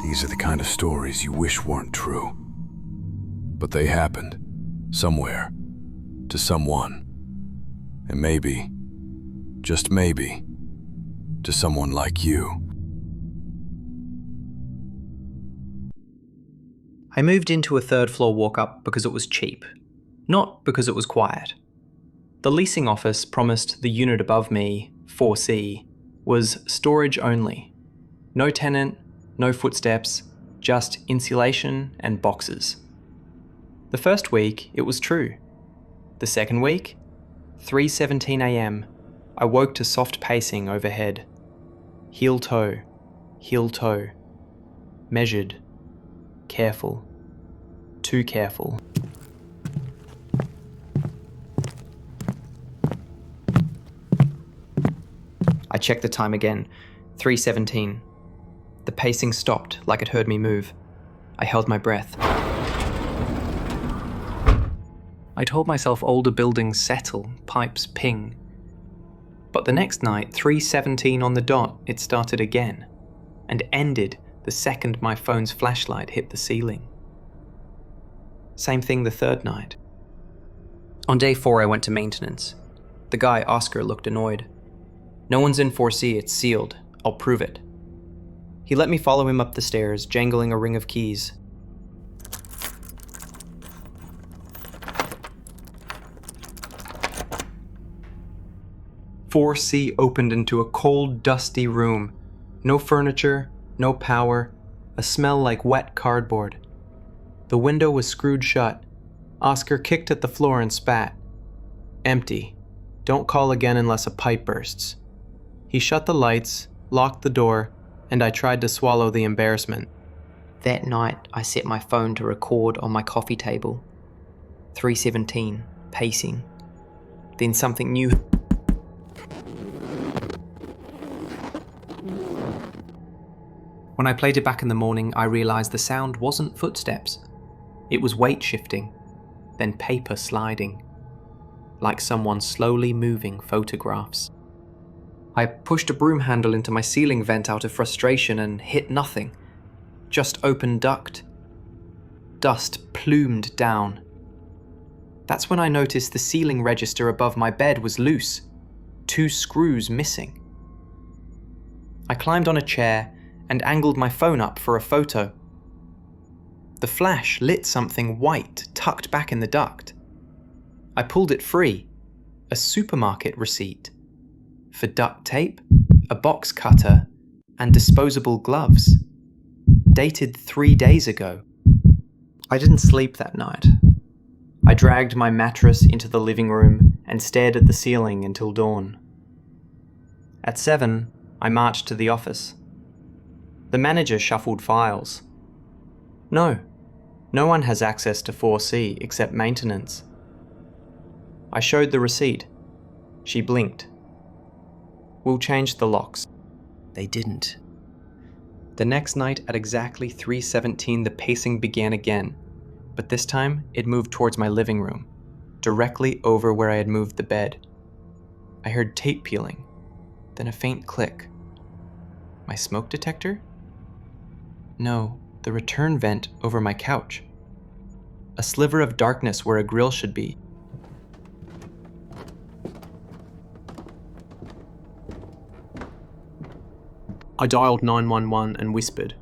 These are the kind of stories you wish weren't true. But they happened. Somewhere. To someone. And maybe, just maybe, to someone like you. I moved into a third-floor walk-up because it was cheap, not because it was quiet. The leasing office promised the unit above me, 4C, was storage only. No tenant, no footsteps, just insulation and boxes. The first week, it was true. The second week, 3:17 a.m, I woke to soft pacing overhead. Heel-toe, heel-toe. Measured. Careful. Too careful. I checked the time again. 3:17. The pacing stopped like it heard me move. I held my breath. I told myself older buildings settle, pipes ping. But the next night, 3:17 on the dot, it started again, and ended the second my phone's flashlight hit the ceiling. Same thing the third night. On day 4, I went to maintenance. The guy, Oscar, looked annoyed. "No one's in 4C, it's sealed. I'll prove it." He let me follow him up the stairs, jangling a ring of keys. "4C opened into a cold, dusty room. No furniture, no power, a smell like wet cardboard. The window was screwed shut. Oscar kicked at the floor and spat. Empty. Don't call again unless a pipe bursts." He shut the lights, locked the door, and I tried to swallow the embarrassment. That night, I set my phone to record on my coffee table. 3:17, pacing. Then something new. When I played it back in the morning, I realized the sound wasn't footsteps. It was weight shifting, then paper sliding, like someone slowly moving photographs. I pushed a broom handle into my ceiling vent out of frustration and hit nothing. Just open duct. Dust plumed down. That's when I noticed the ceiling register above my bed was loose, 2 screws missing. I climbed on a chair and angled my phone up for a photo. The flash lit something white tucked back in the duct. I pulled it free, a supermarket receipt. For duct tape, a box cutter, and disposable gloves. Dated 3 days ago. I didn't sleep that night. I dragged my mattress into the living room and stared at the ceiling until dawn. At 7, I marched to the office. The manager shuffled files. No one has access to 4C except maintenance. I showed the receipt. She blinked. We'll change the locks. They didn't. The next night at exactly 3:17, the pacing began again, but this time it moved towards my living room, directly over where I had moved the bed. I heard tape peeling, then a faint click. My smoke detector? No, the return vent over my couch. A sliver of darkness where a grill should be. I dialed 911 and whispered.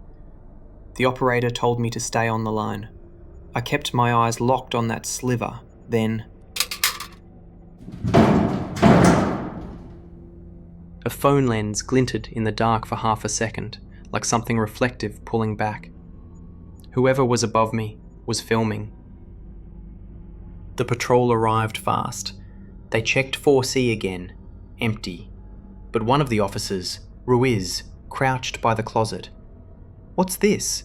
The operator told me to stay on the line. I kept my eyes locked on that sliver, then... A phone lens glinted in the dark for half a second, like something reflective pulling back. Whoever was above me was filming. The patrol arrived fast. They checked 4C again, empty. But one of the officers, Ruiz, crouched by the closet. What's this?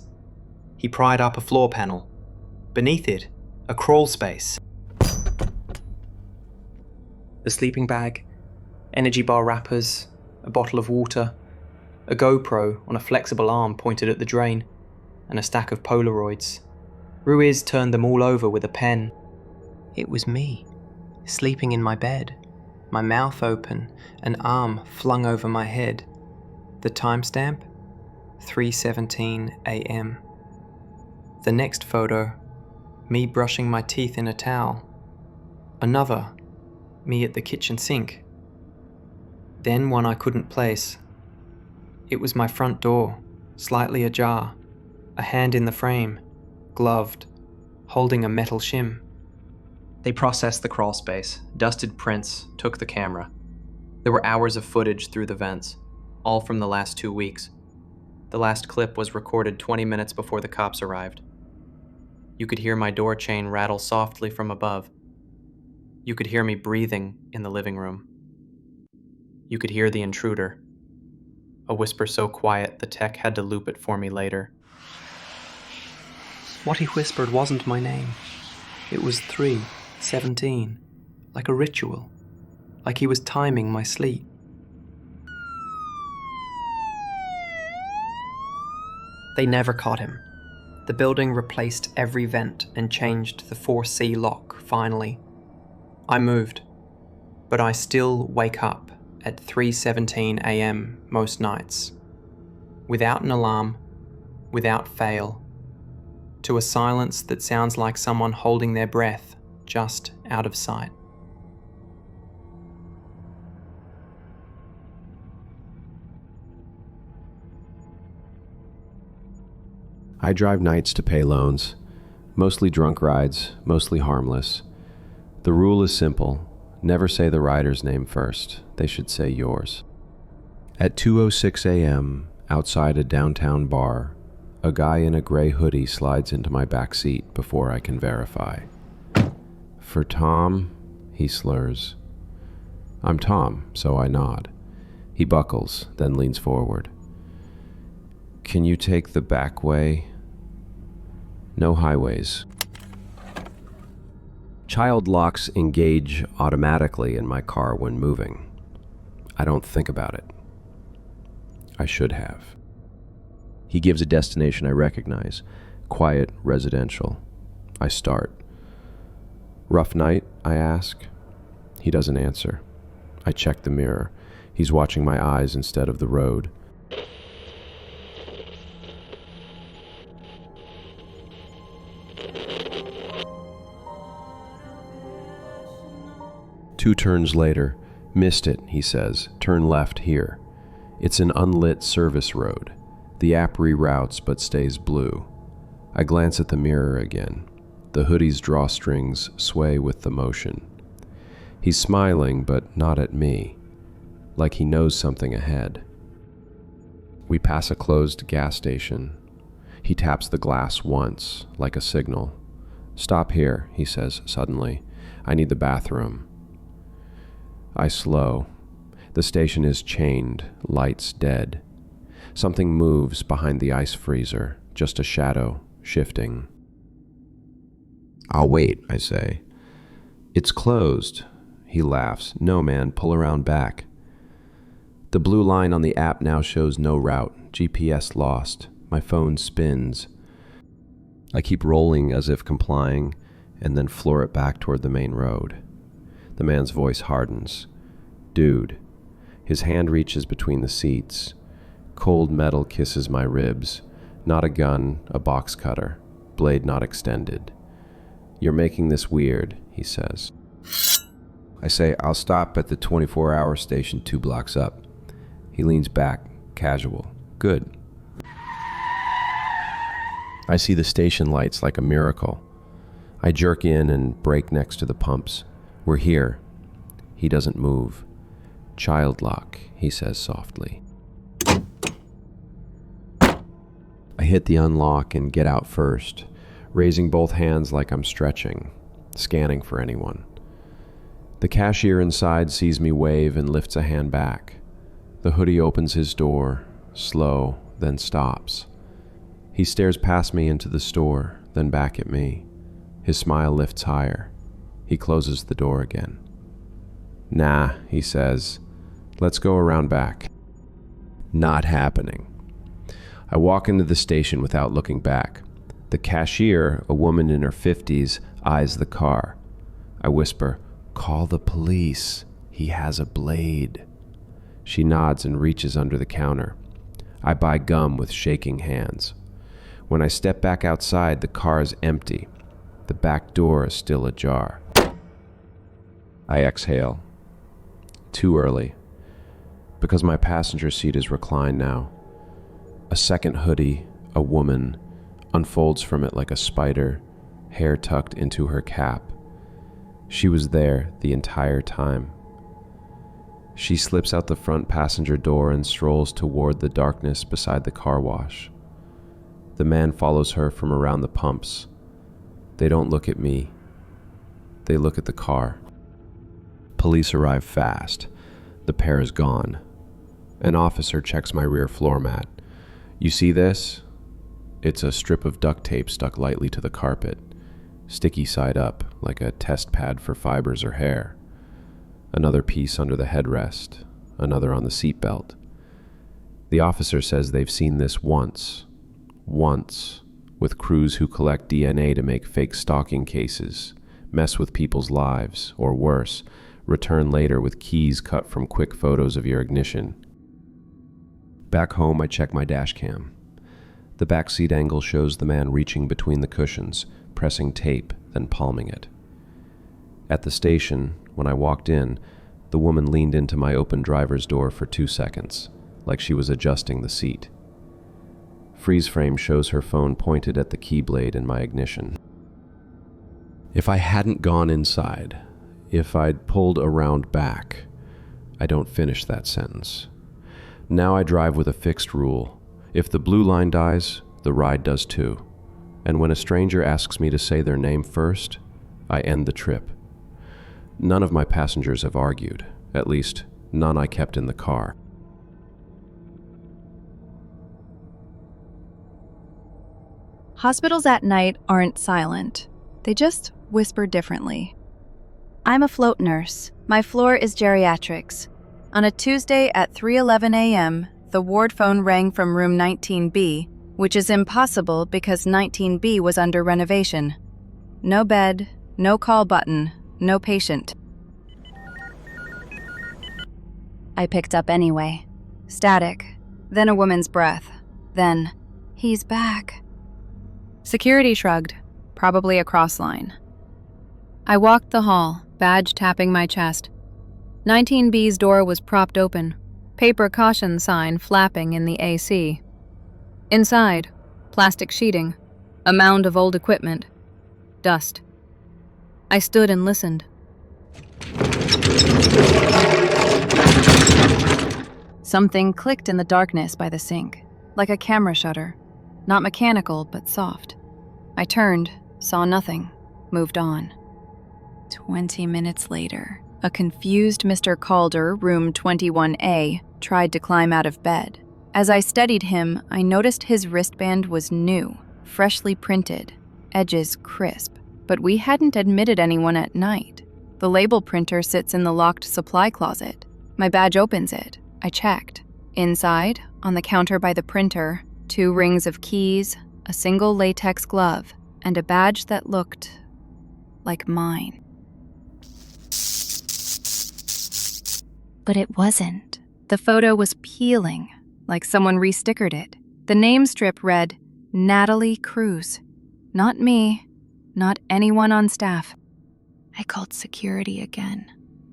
He pried up a floor panel. Beneath it, a crawl space. A sleeping bag, energy bar wrappers, a bottle of water, a GoPro on a flexible arm pointed at the drain, and a stack of Polaroids. Ruiz turned them all over with a pen. It was me, sleeping in my bed, my mouth open, an arm flung over my head. The timestamp? 3:17 a.m. The next photo, me brushing my teeth in a towel. Another, me at the kitchen sink. Then one I couldn't place. It was my front door, slightly ajar, a hand in the frame, gloved, holding a metal shim. They processed the crawl space, dusted prints, took the camera. There were hours of footage through the vents, all from the last 2 weeks. The last clip was recorded 20 minutes before the cops arrived. You could hear my door chain rattle softly from above. You could hear me breathing in the living room. You could hear the intruder, a whisper so quiet the tech had to loop it for me later. What he whispered wasn't my name. It was 3:17, like a ritual, like he was timing my sleep. They never caught him. The building replaced every vent and changed the 4C lock, finally. I moved, but I still wake up at 3:17 a.m. most nights, without an alarm, without fail, to a silence that sounds like someone holding their breath just out of sight. I drive nights to pay loans, mostly drunk rides, mostly harmless. The rule is simple: never say the rider's name first. They should say yours. At 2:06 a.m., outside a downtown bar, a guy in a gray hoodie slides into my back seat before I can verify. "For Tom?" he slurs. I'm Tom, so I nod. He buckles, then leans forward. "Can you take the back way?" "No highways." Child locks engage automatically in my car when moving. I don't think about it. I should have. He gives a destination I recognize. Quiet, residential. I start. "Rough night?" I ask. He doesn't answer. I check the mirror. He's watching my eyes instead of the road. Two turns later. "Missed it," he says. "Turn left here." It's an unlit service road. The app reroutes but stays blue. I glance at the mirror again. The hoodie's drawstrings sway with the motion. He's smiling, but not at me, like he knows something ahead. We pass a closed gas station. He taps the glass once, like a signal. "Stop here," he says suddenly. "I need the bathroom." I slow. The station is chained, lights dead. Something moves behind the ice freezer, just a shadow, shifting. "I'll wait," I say. "It's closed." He laughs. "No, man, pull around back." The blue line on the app now shows no route, GPS lost. My phone spins. I keep rolling as if complying, and then floor it back toward the main road. The man's voice hardens. "Dude." His hand reaches between the seats. Cold metal kisses my ribs. Not a gun, a box cutter. Blade not extended. "You're making this weird," he says. I say, "I'll stop at the 24-hour station 2 blocks up." He leans back, casual. "Good." I see the station lights like a miracle. I jerk in and brake next to the pumps. "We're here." He doesn't move. "Child lock," he says softly. I hit the unlock and get out first, raising both hands like I'm stretching, scanning for anyone. The cashier inside sees me wave and lifts a hand back. The hoodie opens his door, slow, then stops. He stares past me into the store, then back at me. His smile lifts higher. He closes the door again. "Nah," he says. "Let's go around back." Not happening. I walk into the station without looking back. The cashier, a woman in her 50s, eyes the car. I whisper, "Call the police. He has a blade." She nods and reaches under the counter. I buy gum with shaking hands. When I step back outside, the car is empty. The back door is still ajar. I exhale. Too early. Because my passenger seat is reclined now. A second hoodie, a woman, unfolds from it like a spider, hair tucked into her cap. She was there the entire time. She slips out the front passenger door and strolls toward the darkness beside the car wash. The man follows her from around the pumps. They don't look at me. They look at the car. Police arrive fast. The pair is gone. An officer checks my rear floor mat. You see this? It's a strip of duct tape stuck lightly to the carpet, sticky side up, like a test pad for fibers or hair. Another piece under the headrest, another on the seatbelt. The officer says they've seen this once, with crews who collect DNA to make fake stalking cases, mess with people's lives, or worse, return later with keys cut from quick photos of your ignition. Back home, I check my dash cam. The backseat angle shows the man reaching between the cushions, pressing tape, then palming it. At the station, when I walked in, the woman leaned into my open driver's door for 2 seconds, like she was adjusting the seat. Freeze frame shows her phone pointed at the keyblade in my ignition. If I hadn't gone inside, if I'd pulled around back, I don't finish that sentence. Now I drive with a fixed rule. If the blue line dies, the ride does too. And when a stranger asks me to say their name first, I end the trip. None of my passengers have argued, at least none I kept in the car. Hospitals at night aren't silent. They just whisper differently. I'm a float nurse. My floor is geriatrics. On a Tuesday at 3:11 a.m., the ward phone rang from room 19B, which is impossible because 19B was under renovation. No bed, no call button, no patient. I picked up anyway. Static. Then a woman's breath. Then, he's back. Security shrugged, probably a cross line. I walked the hall, badge tapping my chest. 19B's door was propped open, paper caution sign flapping in the AC. Inside, plastic sheeting, a mound of old equipment, dust. I stood and listened. Something clicked in the darkness by the sink, like a camera shutter. Not mechanical, but soft. I turned, saw nothing, moved on. 20 minutes later, a confused Mr. Calder, room 21A, tried to climb out of bed. As I studied him, I noticed his wristband was new, freshly printed, edges crisp. But we hadn't admitted anyone at night. The label printer sits in the locked supply closet. My badge opens it. I checked. Inside, on the counter by the printer, 2 rings of keys, a single latex glove, and a badge that looked like mine. But it wasn't. The photo was peeling, like someone restickered it. The name strip read, Natalie Cruz. Not me, not anyone on staff. I called security again.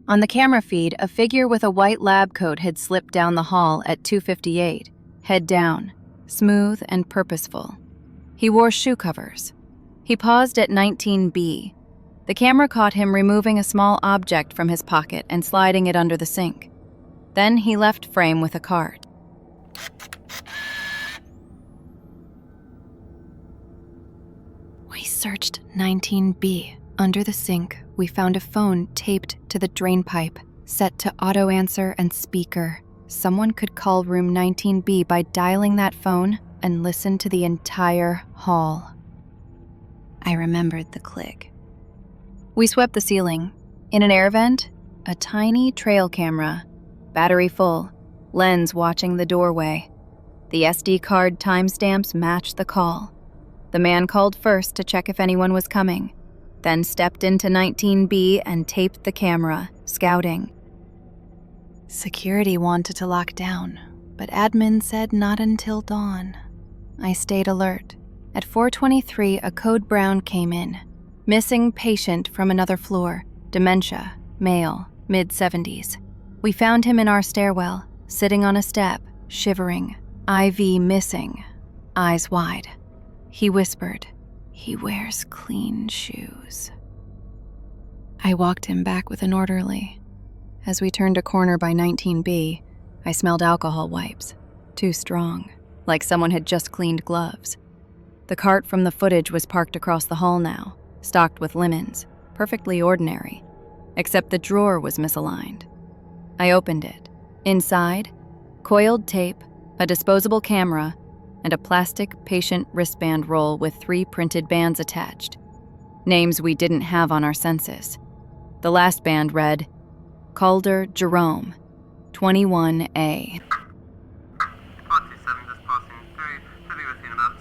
On the camera feed, a figure with a white lab coat had slipped down the hall at 2:58, head down, smooth and purposeful. He wore shoe covers. He paused at 19B. The camera caught him removing a small object from his pocket and sliding it under the sink. Then he left frame with a card. We searched 19B. Under the sink, we found a phone taped to the drain pipe, set to auto answer and speaker. Someone could call room 19B by dialing that phone and listen to the entire hall. I remembered the click. We swept the ceiling. In an air vent, a tiny trail camera, battery full, lens watching the doorway. The SD card timestamps matched the call. The man called first to check if anyone was coming, then stepped into 19B and taped the camera, scouting. Security wanted to lock down. but admin said not until dawn. I stayed alert. At 4:23, a code brown came in. Missing patient from another floor, dementia, male, mid-70s. We found him in our stairwell, sitting on a step, shivering, IV missing, eyes wide. He whispered, "He wears clean shoes." I walked him back with an orderly. As we turned a corner by 19B, I smelled alcohol wipes, too strong, like someone had just cleaned gloves. The cart from the footage was parked across the hall now, stocked with lemons, perfectly ordinary, except the drawer was misaligned. I opened it. Inside, coiled tape, a disposable camera, and a plastic patient wristband roll with 3 printed bands attached. Names we didn't have on our census. The last band read, Calder Jerome, 21A.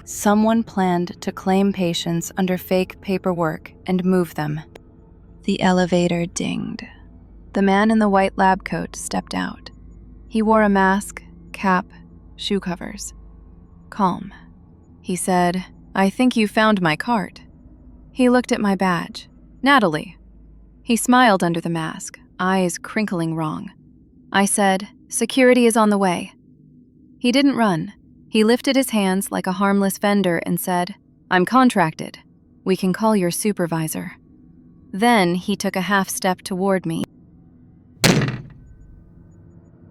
Someone planned to claim patients under fake paperwork and move them. The elevator dinged. The man in the white lab coat stepped out. He wore a mask, cap, shoe covers. Calm. He said, "I think you found my cart." He looked at my badge. "Natalie." He smiled under the mask, eyes crinkling wrong. I said, "Security is on the way." He didn't run. He lifted his hands like a harmless vendor and said, "I'm contracted. We can call your supervisor." Then he took a half step toward me.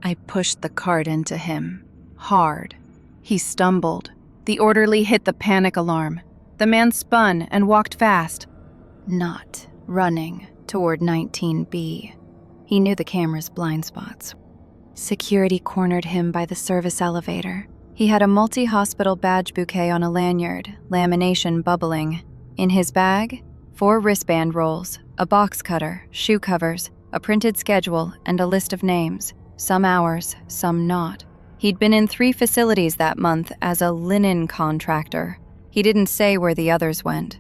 I pushed the cart into him, hard. He stumbled. The orderly hit the panic alarm. The man spun and walked fast, not running, toward 19B. He knew the camera's blind spots. Security cornered him by the service elevator. He had a multi-hospital badge bouquet on a lanyard, lamination bubbling. In his bag, 4 wristband rolls, a box cutter, shoe covers, a printed schedule, and a list of names, some ours, some not. He'd been in 3 facilities that month as a linen contractor. He didn't say where the others went.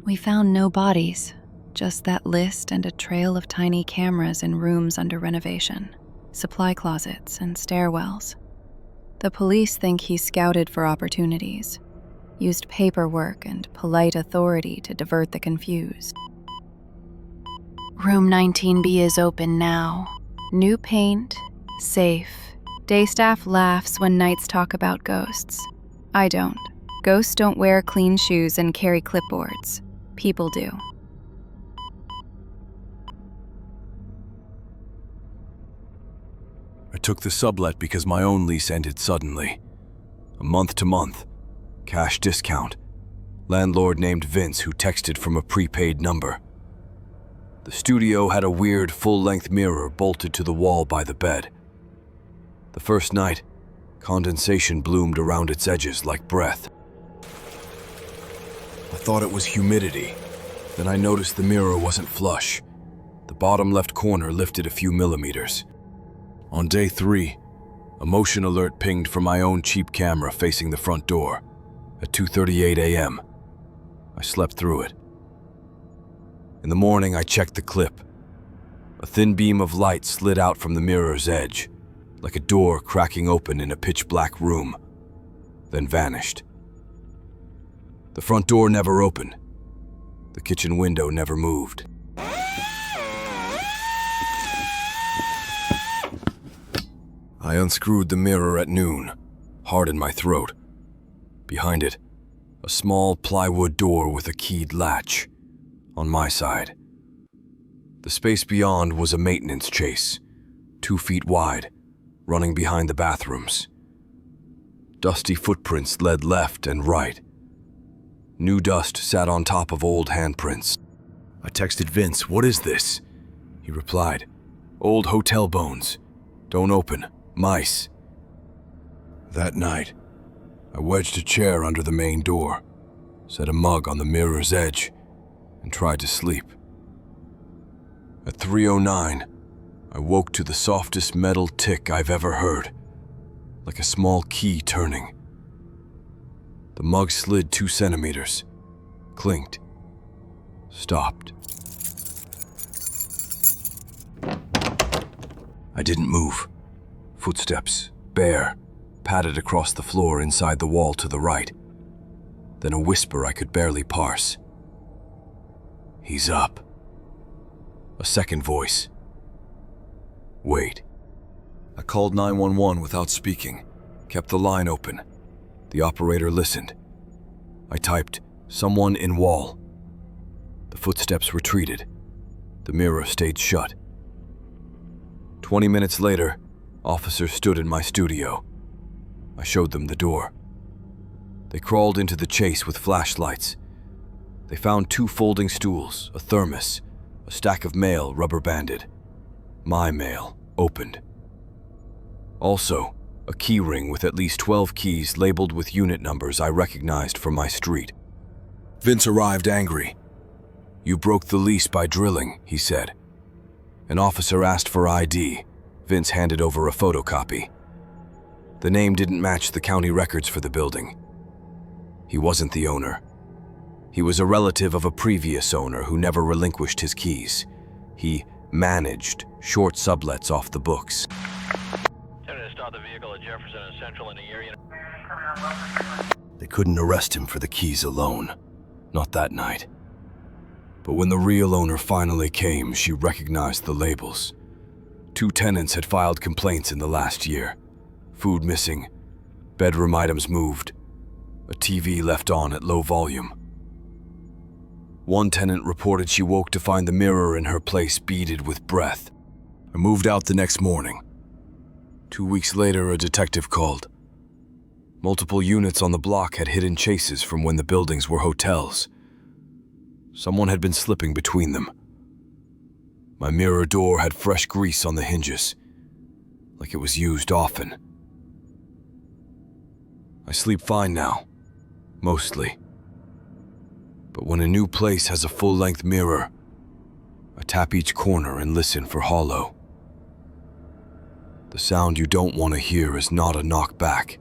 We found no bodies, just that list and a trail of tiny cameras in rooms under renovation, supply closets and stairwells. The police think he scouted for opportunities, used paperwork and polite authority to divert the confused. Room 19B is open now. New paint, safe. Day staff laughs when nights talk about ghosts. I don't. Ghosts don't wear clean shoes and carry clipboards. People do. I took the sublet because my own lease ended suddenly. A month to month. Cash discount. Landlord named Vince who texted from a prepaid number. The studio had a weird full-length mirror bolted to the wall by the bed. The first night, condensation bloomed around its edges like breath. I thought it was humidity. Then I noticed the mirror wasn't flush. The bottom left corner lifted a few millimeters. On day 3, a motion alert pinged from my own cheap camera facing the front door at 2:38 a.m. I slept through it. In the morning, I checked the clip. A thin beam of light slid out from the mirror's edge, like a door cracking open in a pitch-black room, then vanished. The front door never opened. The kitchen window never moved. I unscrewed the mirror at noon, hard in my throat. Behind it, a small plywood door with a keyed latch. On my side. The space beyond was a maintenance chase, 2 feet wide, running behind the bathrooms. Dusty footprints led left and right. New dust sat on top of old handprints. I texted Vince, "What is this?" He replied, "Old hotel bones. Don't open. Mice." That night, I wedged a chair under the main door, set a mug on the mirror's edge, and tried to sleep. At 3:09, I woke to the softest metal tick I've ever heard, like a small key turning. The mug slid 2 centimeters, clinked, stopped. I didn't move. Footsteps, bare, padded across the floor inside the wall to the right. Then a whisper I could barely parse. "He's up." A second voice. "Wait." I called 911 without speaking, kept the line open. The operator listened. I typed, "Someone in wall." The footsteps retreated. The mirror stayed shut. 20 minutes later, officers stood in my studio. I showed them the door. They crawled into the chase with flashlights. They found 2 folding stools, a thermos, a stack of mail rubber-banded. My mail, opened. Also, a key ring with at least 12 keys labeled with unit numbers I recognized from my street. Vince arrived angry. "You broke the lease by drilling," he said. An officer asked for ID. Vince handed over a photocopy. The name didn't match the county records for the building. He wasn't the owner. He was a relative of a previous owner who never relinquished his keys. He managed short sublets off the books. Stop the vehicle at Jefferson and Central in the area. They couldn't arrest him for the keys alone. Not that night. But when the real owner finally came, she recognized the labels. 2 tenants had filed complaints in the last year. Food missing, bedroom items moved, a TV left on at low volume. One tenant reported she woke to find the mirror in her place beaded with breath. I moved out the next morning. 2 weeks later, a detective called. Multiple units on the block had hidden chases from when the buildings were hotels. Someone had been slipping between them. My mirror door had fresh grease on the hinges, like it was used often. I sleep fine now, mostly. But when a new place has a full-length mirror, I tap each corner and listen for hollow. The sound you don't want to hear is not a knockback.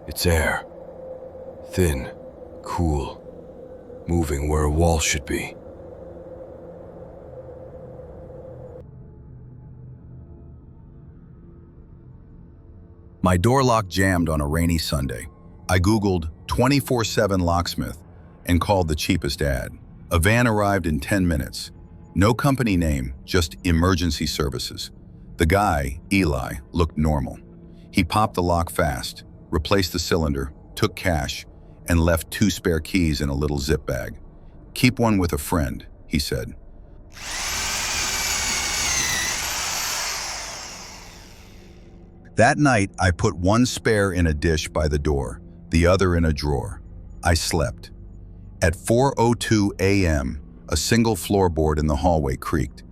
It's air. Thin, cool, moving where a wall should be. My door lock jammed on a rainy Sunday. I Googled 24/7 locksmith and called the cheapest ad. A van arrived in 10 minutes. No company name, just emergency services. The guy, Eli, looked normal. He popped the lock fast, replaced the cylinder, took cash, and left 2 spare keys in a little zip bag. "Keep one with a friend," he said. That night, I put 1 spare in a dish by the door, the other in a drawer. I slept. At 4:02 a.m., a single floorboard in the hallway creaked.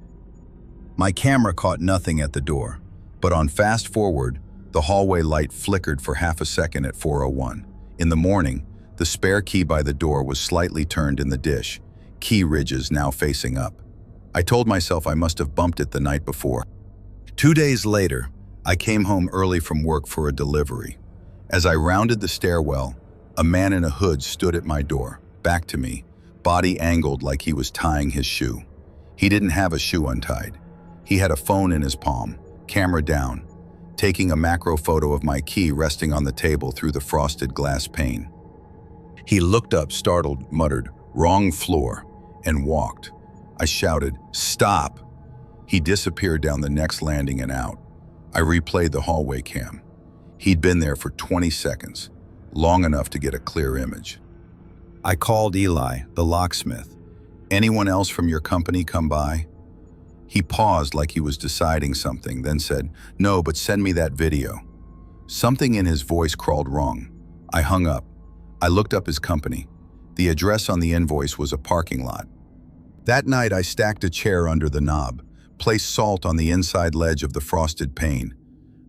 My camera caught nothing at the door, but on fast forward, the hallway light flickered for half a second at 4:01. In the morning, the spare key by the door was slightly turned in the dish, key ridges now facing up. I told myself I must have bumped it the night before. 2 days later, I came home early from work for a delivery. As I rounded the stairwell, a man in a hood stood at my door, back to me, body angled like he was tying his shoe. He didn't have a shoe untied. He had a phone in his palm, camera down, taking a macro photo of my key resting on the table through the frosted glass pane. He looked up, startled, muttered, "Wrong floor," and walked. I shouted, "Stop!" He disappeared down the next landing and out. I replayed the hallway cam. He'd been there for 20 seconds, long enough to get a clear image. I called Eli, the locksmith. "Anyone else from your company come by?" He paused like he was deciding something, then said, "No, but send me that video." Something in his voice crawled wrong. I hung up. I looked up his company. The address on the invoice was a parking lot. That night, I stacked a chair under the knob, placed salt on the inside ledge of the frosted pane.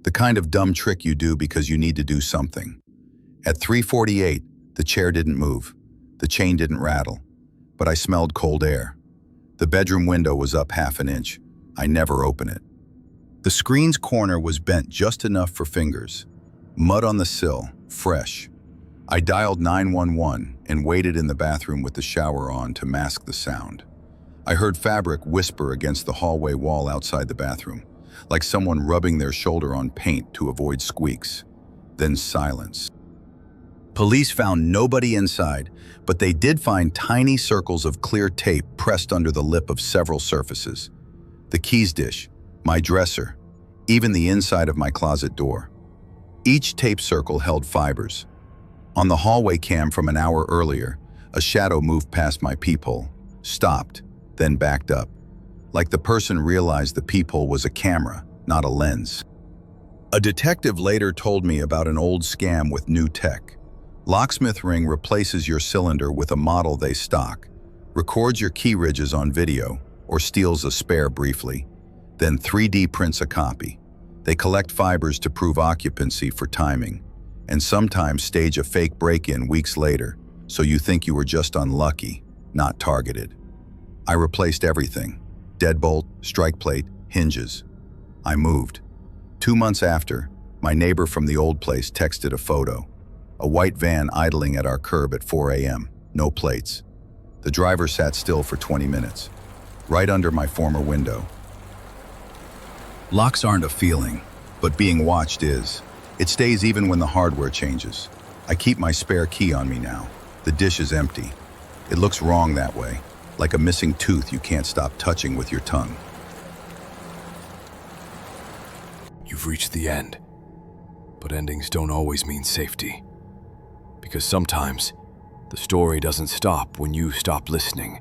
The kind of dumb trick you do because you need to do something. At 3:48, the chair didn't move. The chain didn't rattle. But I smelled cold air. The bedroom window was up half an inch. I never open it. The screen's corner was bent just enough for fingers. Mud on the sill, fresh. I dialed 911 and waited in the bathroom with the shower on to mask the sound. I heard fabric whisper against the hallway wall outside the bathroom. like someone rubbing their shoulder on paint to avoid squeaks. Then silence. Police found nobody inside, but they did find tiny circles of clear tape pressed under the lip of several surfaces. The keys dish, my dresser, even the inside of my closet door. Each tape circle held fibers. On the hallway cam from an hour earlier, a shadow moved past my peephole, stopped, then backed up, like the person realized the peephole was a camera, not a lens. A detective later told me about an old scam with new tech. Locksmith Ring replaces your cylinder with a model they stock, records your key ridges on video, or steals a spare briefly, then 3D prints a copy. They collect fibers to prove occupancy for timing, and sometimes stage a fake break-in weeks later, so you think you were just unlucky, not targeted. I replaced everything: deadbolt, strike plate, hinges. I moved. 2 months after, my neighbor from the old place texted a photo. A white van idling at our curb at 4 a.m., no plates. The driver sat still for 20 minutes, right under my former window. Locks aren't a feeling, but being watched is. It stays even when the hardware changes. I keep my spare key on me now. The dish is empty. It looks wrong that way, like a missing tooth you can't stop touching with your tongue. You've reached the end. But endings don't always mean safety. Because sometimes, the story doesn't stop when you stop listening.